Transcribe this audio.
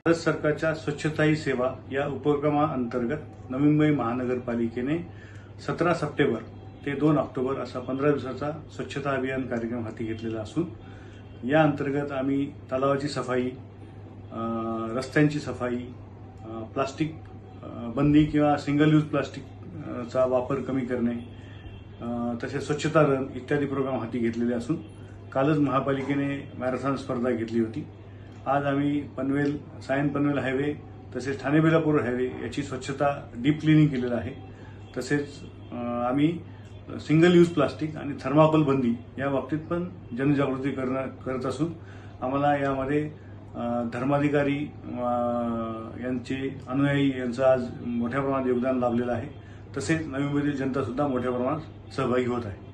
भारत सरकारच्या स्वच्छता ही सेवा या उपक्रमाअंतर्गत नवी मुंबई महानगरपालिकेने 17 सप्टेंबर ते 2 ऑक्टोबर असा 15 दिवसाचा स्वच्छता अभियान कार्यक्रम हाती घेतलेला असून या अंतर्गत आम्ही तलावाची सफाई, रस्त्यांची सफाई, प्लास्टिक बंदी किंवा सिंगल यूज प्लास्टिकचा वापर कमी करणे, तसेच स्वच्छता रन इत्यादी प्रोग्राम हाती घेतलेले असून कालच महापालिकेने मॅरेथॉन स्पर्धा घेतली होती। आज आम्ही पनवेल सायन पनवेल हायवे तसेच ठाणे बेलापूर हायवे याची स्वच्छता डीप क्लिनिंग केलेलं आहे। तसेच आम्ही सिंगल यूज प्लास्टिक आणि थर्माकोल बंदी या बाबतीत पण जनजागृती करत असून आम्हाला यामध्ये धर्माधिकारी यांचे अनुयायी यांचं आज मोठ्या प्रमाणात योगदान लाभलेलं आहे। तसेच नवी मुंबईतील जनता सुद्धा मोठ्या प्रमाणात सहभागी होत आहे।